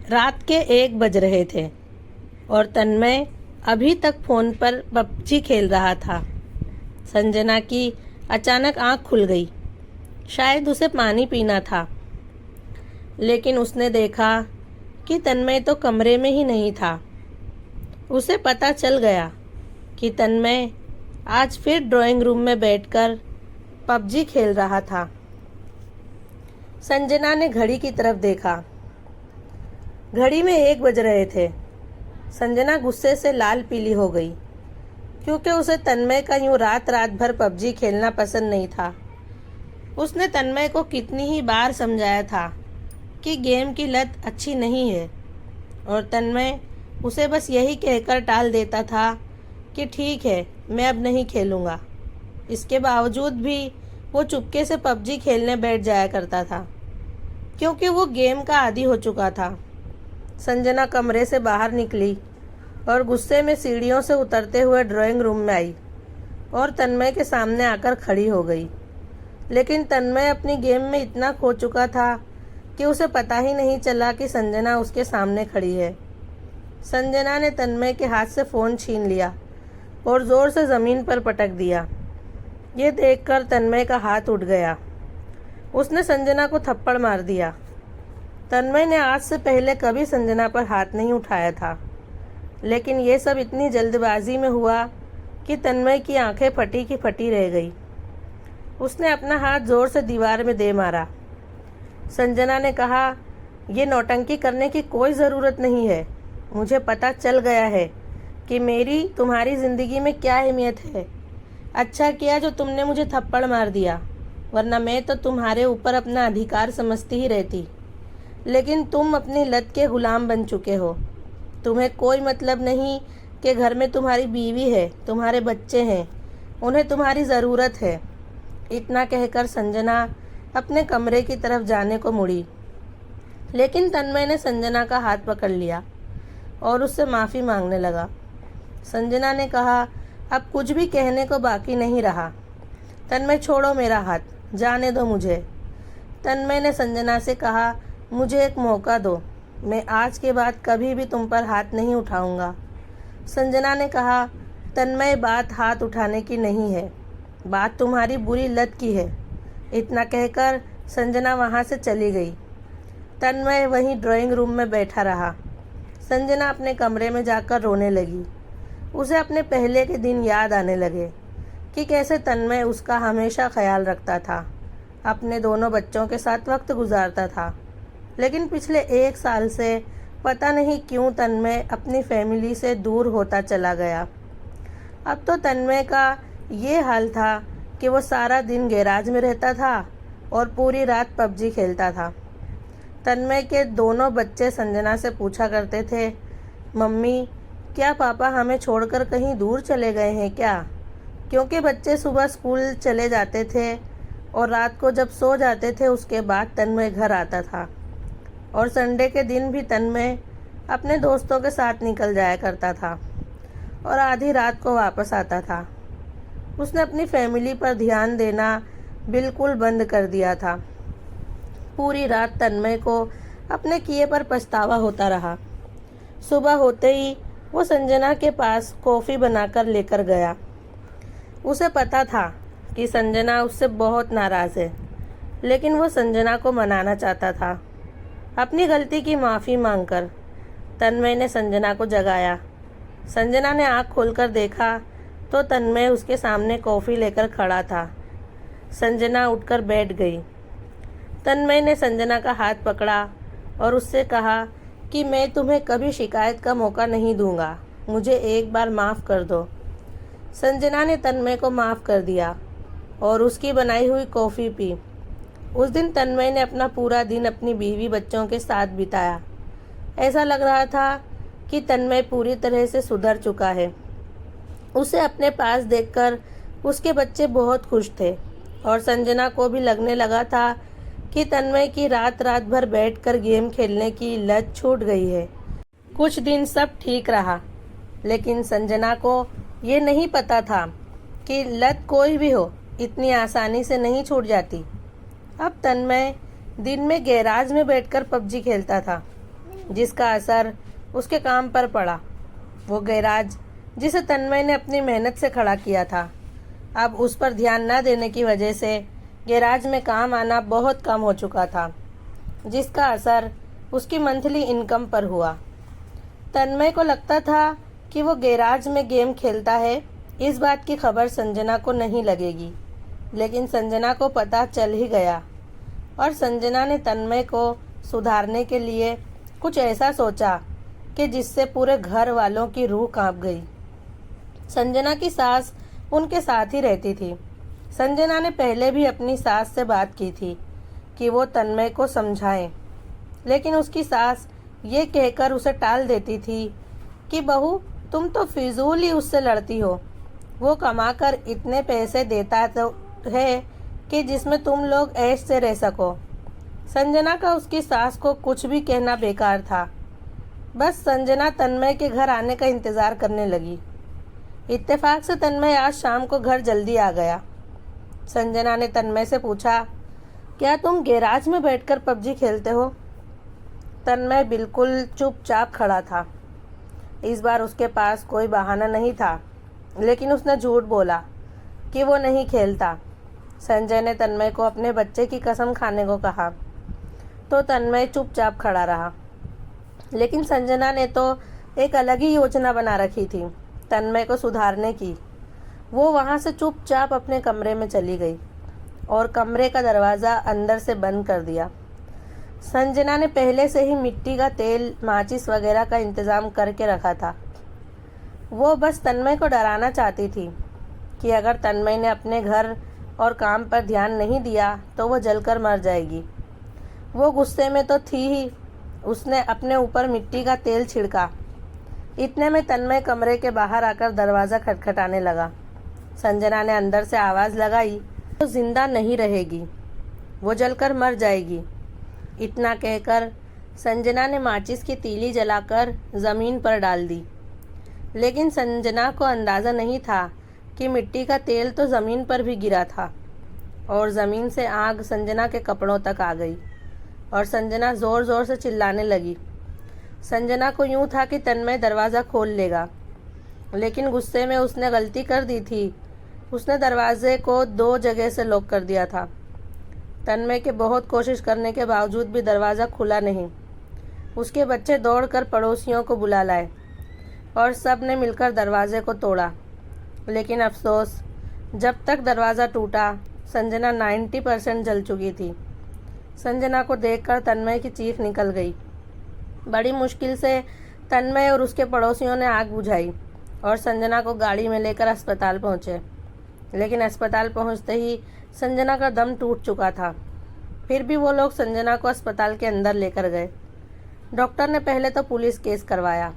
रात के 1 बज रहे थे और तन्मय अभी तक फ़ोन पर पबजी खेल रहा था। संजना की अचानक आंख खुल गई। शायद उसे पानी पीना था, लेकिन उसने देखा कि तन्मय तो कमरे में ही नहीं था। उसे पता चल गया कि तन्मय आज फिर ड्राइंग रूम में बैठकर पबजी खेल रहा था। संजना ने घड़ी की तरफ देखा। घड़ी में 1 बज रहे थे। संजना गुस्से से लाल पीली हो गई, क्योंकि उसे तन्मय का यूं रात रात भर पबजी खेलना पसंद नहीं था। उसने तन्मय को कितनी ही बार समझाया था कि गेम की लत अच्छी नहीं है, और तन्मय उसे बस यही कहकर टाल देता था कि ठीक है, मैं अब नहीं खेलूँगा। इसके बावजूद भी वो चुपके से पबजी खेलने बैठ जाया करता था, क्योंकि वो गेम का आदी हो चुका था। संजना कमरे से बाहर निकली और गुस्से में सीढ़ियों से उतरते हुए ड्राइंग रूम में आई और तन्मय के सामने आकर खड़ी हो गई। लेकिन तन्मय अपनी गेम में इतना खो चुका था कि उसे पता ही नहीं चला कि संजना उसके सामने खड़ी है। संजना ने तन्मय के हाथ से फ़ोन छीन लिया और ज़ोर से ज़मीन पर पटक दिया। ये देखकर तन्मय का हाथ उठ गया। उसने संजना को थप्पड़ मार दिया। तन्मय ने आज से पहले कभी संजना पर हाथ नहीं उठाया था, लेकिन ये सब इतनी जल्दबाजी में हुआ कि तन्मय की आंखें फटी की फटी रह गई। उसने अपना हाथ जोर से दीवार में दे मारा। संजना ने कहा, ये नौटंकी करने की कोई ज़रूरत नहीं है। मुझे पता चल गया है कि मेरी तुम्हारी ज़िंदगी में क्या अहमियत है। अच्छा किया जो तुमने मुझे थप्पड़ मार दिया, वरना मैं तो तुम्हारे ऊपर अपना अधिकार समझती ही रहती। लेकिन तुम अपनी लत के गुलाम बन चुके हो। तुम्हें कोई मतलब नहीं कि घर में तुम्हारी बीवी है, तुम्हारे बच्चे हैं, उन्हें तुम्हारी ज़रूरत है। इतना कहकर संजना अपने कमरे की तरफ जाने को मुड़ी, लेकिन तन्मय ने संजना का हाथ पकड़ लिया और उससे माफ़ी मांगने लगा। संजना ने कहा, अब कुछ भी कहने को बाकी नहीं रहा। तन्मय, छोड़ो मेरा हाथ, जाने दो मुझे। तन्मय ने संजना से कहा, मुझे एक मौका दो, मैं आज के बाद कभी भी तुम पर हाथ नहीं उठाऊंगा। संजना ने कहा, तन्मय, बात हाथ उठाने की नहीं है, बात तुम्हारी बुरी लत की है। इतना कहकर संजना वहाँ से चली गई। तन्मय वहीं ड्राइंग रूम में बैठा रहा। संजना अपने कमरे में जाकर रोने लगी। उसे अपने पहले के दिन याद आने लगे कि कैसे तन्मय उसका हमेशा ख्याल रखता था, अपने दोनों बच्चों के साथ वक्त गुजारता था। लेकिन पिछले 1 साल से पता नहीं क्यों तन्मय अपनी फैमिली से दूर होता चला गया। अब तो तन्मय का ये हाल था कि वो सारा दिन गैराज में रहता था और पूरी रात पबजी खेलता था। तन्मय के दोनों बच्चे संजना से पूछा करते थे, मम्मी, क्या पापा हमें छोड़कर कहीं दूर चले गए हैं क्या? क्योंकि बच्चे सुबह स्कूल चले जाते थे और रात को जब सो जाते थे उसके बाद तन्मय घर आता था, और संडे के दिन भी तन्मय अपने दोस्तों के साथ निकल जाया करता था और आधी रात को वापस आता था। उसने अपनी फैमिली पर ध्यान देना बिल्कुल बंद कर दिया था। पूरी रात तन्मय को अपने किए पर पछतावा होता रहा। सुबह होते ही वो संजना के पास कॉफ़ी बनाकर लेकर गया। उसे पता था कि संजना उससे बहुत नाराज़ है, लेकिन वो संजना को मनाना चाहता था। अपनी गलती की माफ़ी मांगकर तन्मय ने संजना को जगाया। संजना ने आँख खोलकर देखा तो तन्मय उसके सामने कॉफ़ी लेकर खड़ा था। संजना उठकर बैठ गई। तन्मय ने संजना का हाथ पकड़ा और उससे कहा कि मैं तुम्हें कभी शिकायत का मौका नहीं दूंगा, मुझे एक बार माफ़ कर दो। संजना ने तन्मय को माफ़ कर दिया और उसकी बनाई हुई कॉफ़ी पी। उस दिन तन्मय ने अपना पूरा दिन अपनी बीवी बच्चों के साथ बिताया। ऐसा लग रहा था कि तन्मय पूरी तरह से सुधर चुका है। उसे अपने पास देखकर उसके बच्चे बहुत खुश थे और संजना को भी लगने लगा था कि तन्मय की रात रात भर बैठकर गेम खेलने की लत छूट गई है। कुछ दिन सब ठीक रहा, लेकिन संजना को ये नहीं पता था कि लत कोई भी हो इतनी आसानी से नहीं छूट जाती। अब तन्मय दिन में गैराज में बैठकर पबजी खेलता था जिसका असर उसके काम पर पड़ा। वो गैराज जिसे तन्मय ने अपनी मेहनत से खड़ा किया था, अब उस पर ध्यान न देने की वजह से गैराज में काम आना बहुत कम हो चुका था, जिसका असर उसकी मंथली इनकम पर हुआ। तन्मय को लगता था कि वो गैराज में गेम खेलता है, इस बात की खबर संजना को नहीं लगेगी, लेकिन संजना को पता चल ही गया और संजना ने तन्मय को सुधारने के लिए कुछ ऐसा सोचा कि जिससे पूरे घर वालों की रूह कांप गई। संजना की सास उनके साथ ही रहती थी। संजना ने पहले भी अपनी सास से बात की थी कि वो तन्मय को समझाएं, लेकिन उसकी सास ये कहकर उसे टाल देती थी कि बहू, तुम तो फिजूल ही उससे लड़ती हो, वो कमाकर इतने पैसे देता तो है कि जिसमें तुम लोग ऐश से रह सको। संजना का उसकी सास को कुछ भी कहना बेकार था। बस संजना तन्मय के घर आने का इंतज़ार करने लगी। इत्तेफाक से तन्मय आज शाम को घर जल्दी आ गया। संजना ने तन्मय से पूछा, क्या तुम गैराज में बैठकर पबजी खेलते हो? तन्मय बिल्कुल चुपचाप खड़ा था। इस बार उसके पास कोई बहाना नहीं था, लेकिन उसने झूठ बोला कि वो नहीं खेलता। संजय ने तन्मय को अपने बच्चे की कसम खाने को कहा, तो तन्मय चुपचाप खड़ा रहा। लेकिन संजना ने तो एक अलग ही योजना बना रखी थी तन्मय को सुधारने की। वो वहाँ से चुपचाप अपने कमरे में चली गई और कमरे का दरवाज़ा अंदर से बंद कर दिया। संजना ने पहले से ही मिट्टी का तेल, माचिस वगैरह का इंतज़ाम करके रखा था। वो बस तन्मय को डराना चाहती थी कि अगर तन्मय ने अपने घर और काम पर ध्यान नहीं दिया तो वो जलकर मर जाएगी। वो गुस्से में तो थी ही, उसने अपने ऊपर मिट्टी का तेल छिड़का। इतने में तन्मय कमरे के बाहर आकर दरवाज़ा खटखटाने लगा। संजना ने अंदर से आवाज़ लगाई, वो जिंदा नहीं रहेगी, वो जलकर मर जाएगी। इतना कहकर संजना ने माचिस की तीली जलाकर ज़मीन पर डाल दी। लेकिन संजना को अंदाज़ा नहीं था कि मिट्टी का तेल तो ज़मीन पर भी गिरा था और ज़मीन से आग संजना के कपड़ों तक आ गई और संजना ज़ोर ज़ोर से चिल्लाने लगी। संजना को यूँ था कि तन्मय दरवाज़ा खोल लेगा, लेकिन गुस्से में उसने गलती कर दी थी। उसने दरवाजे को 2 जगह से लॉक कर दिया था। तन्मय के बहुत कोशिश करने के बावजूद भी दरवाज़ा खुला नहीं। उसके बच्चे दौड़कर पड़ोसियों को बुला लाए और सब ने मिलकर दरवाजे को तोड़ा। लेकिन अफसोस, जब तक दरवाज़ा टूटा संजना 90% जल चुकी थी। संजना को देखकर तन्मय की चीख निकल गई। बड़ी मुश्किल से तन्मय और उसके पड़ोसियों ने आग बुझाई और संजना को गाड़ी में लेकर अस्पताल पहुँचे। लेकिन अस्पताल पहुँचते ही संजना का दम टूट चुका था। फिर भी वो लोग संजना को अस्पताल के अंदर लेकर गए। डॉक्टर ने पहले तो पुलिस केस करवाया,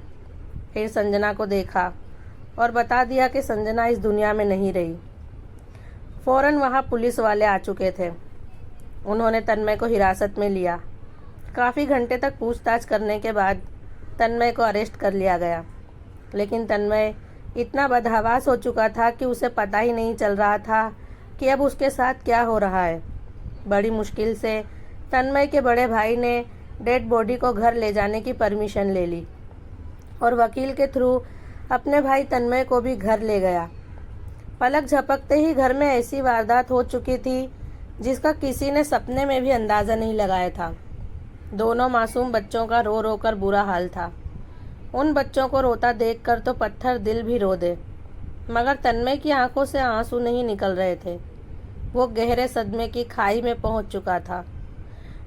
फिर संजना को देखा और बता दिया कि संजना इस दुनिया में नहीं रही। फ़ौरन वहाँ पुलिस वाले आ चुके थे। उन्होंने तन्मय को हिरासत में लिया। काफ़ी घंटे तक पूछताछ करने के बाद तन्मय को अरेस्ट कर लिया गया। लेकिन तन्मय इतना बदहवास हो चुका था कि उसे पता ही नहीं चल रहा था कि अब उसके साथ क्या हो रहा है। बड़ी मुश्किल से तन्मय के बड़े भाई ने डेड बॉडी को घर ले जाने की परमिशन ले ली और वकील के थ्रू अपने भाई तन्मय को भी घर ले गया। पलक झपकते ही घर में ऐसी वारदात हो चुकी थी जिसका किसी ने सपने में भी अंदाज़ा नहीं लगाया था। दोनों मासूम बच्चों का रो रो कर बुरा हाल था। उन बच्चों को रोता देखकर तो पत्थर दिल भी रो दे, मगर तन्मय की आंखों से आंसू नहीं निकल रहे थे। वो गहरे सदमे की खाई में पहुंच चुका था।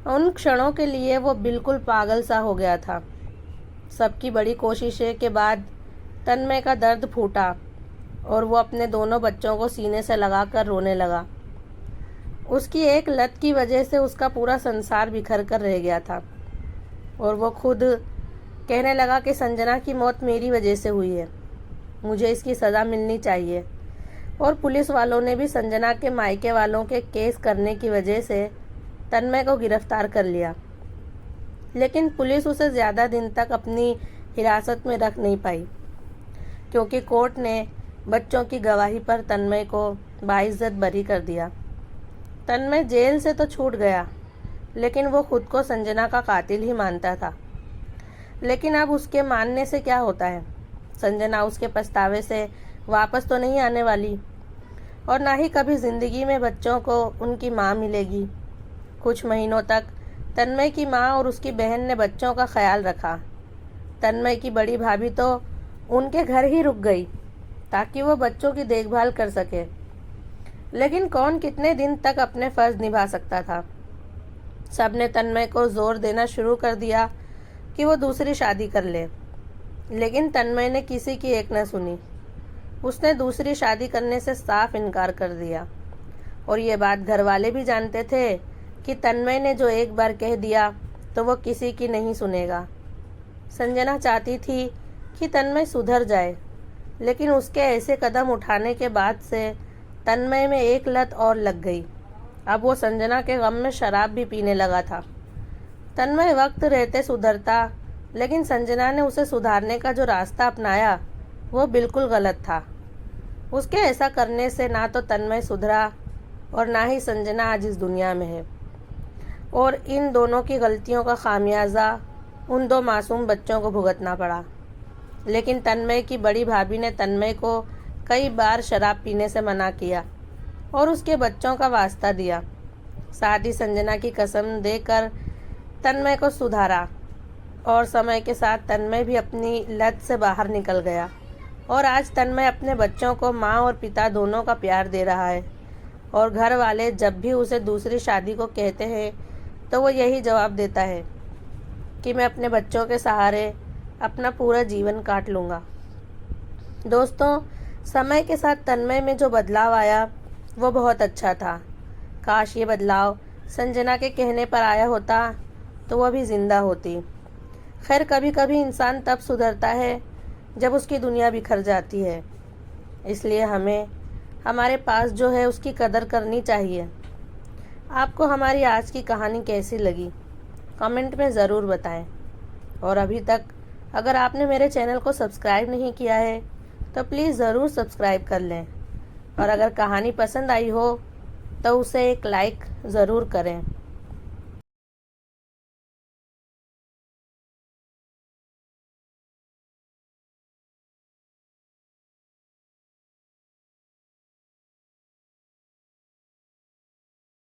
उन क्षणों के लिए वो बिल्कुल पागल सा हो गया था। सबकी बड़ी कोशिशें के बाद तन्मय का दर्द फूटा और वो अपने दोनों बच्चों को सीने से लगाकर रोने लगा। उसकी एक लत की वजह से उसका पूरा संसार बिखर कर रह गया था और वो खुद कहने लगा कि संजना की मौत मेरी वजह से हुई है, मुझे इसकी सज़ा मिलनी चाहिए। और पुलिस वालों ने भी संजना के मायके वालों के केस करने की वजह से तन्मय को गिरफ्तार कर लिया। लेकिन पुलिस उसे ज़्यादा दिन तक अपनी हिरासत में रख नहीं पाई, क्योंकि कोर्ट ने बच्चों की गवाही पर तन्मय को बाइज्जत बरी कर दिया। तन्मय जेल से तो छूट गया, लेकिन वो खुद को संजना का कातिल ही मानता था। लेकिन अब उसके मानने से क्या होता है? संजना उसके पछतावे से वापस तो नहीं आने वाली, और ना ही कभी ज़िंदगी में बच्चों को उनकी माँ मिलेगी। कुछ महीनों तक तन्मय की माँ और उसकी बहन ने बच्चों का ख्याल रखा। तन्मय की बड़ी भाभी तो उनके घर ही रुक गई ताकि वो बच्चों की देखभाल कर सके। लेकिन कौन कितने दिन तक अपने फ़र्ज निभा सकता था? सबने तन्मय को जोर देना शुरू कर दिया कि वो दूसरी शादी कर ले, लेकिन तन्मय ने किसी की एक न सुनी। उसने दूसरी शादी करने से साफ इनकार कर दिया, और ये बात घर वाले भी जानते थे कि तन्मय ने जो एक बार कह दिया तो वो किसी की नहीं सुनेगा। संजना चाहती थी कि तन्मय सुधर जाए, लेकिन उसके ऐसे कदम उठाने के बाद से तन्मय में एक लत और लग गई। अब वो संजना के गम में शराब भी पीने लगा था। तन्मय वक्त रहते सुधरता, लेकिन संजना ने उसे सुधारने का जो रास्ता अपनाया वो बिल्कुल गलत था। उसके ऐसा करने से ना तो तन्मय सुधरा और ना ही संजना आज इस दुनिया में है, और इन दोनों की गलतियों का खामियाजा उन दो मासूम बच्चों को भुगतना पड़ा। लेकिन तन्मय की बड़ी भाभी ने तन्मय को कई बार शराब पीने से मना किया और उसके बच्चों का वास्ता दिया। साथ ही संजना की कसम देकर तन्मय को सुधारा, और समय के साथ तन्मय भी अपनी लत से बाहर निकल गया, और आज तन्मय अपने बच्चों को माँ और पिता दोनों का प्यार दे रहा है। और घर वाले जब भी उसे दूसरी शादी को कहते हैं तो वो यही जवाब देता है कि मैं अपने बच्चों के सहारे अपना पूरा जीवन काट लूँगा। दोस्तों, समय के साथ तन्मय में जो बदलाव आया वो बहुत अच्छा था। काश ये बदलाव संजना के कहने पर आया होता तो वह भी ज़िंदा होती। खैर, कभी कभी इंसान तब सुधरता है जब उसकी दुनिया बिखर जाती है, इसलिए हमें हमारे पास जो है उसकी कदर करनी चाहिए। आपको हमारी आज की कहानी कैसी लगी कमेंट में ज़रूर बताएं, और अभी तक अगर आपने मेरे चैनल को सब्सक्राइब नहीं किया है तो प्लीज़ ज़रूर सब्सक्राइब कर लें, और अगर कहानी पसंद आई हो तो उसे एक लाइक ज़रूर करें।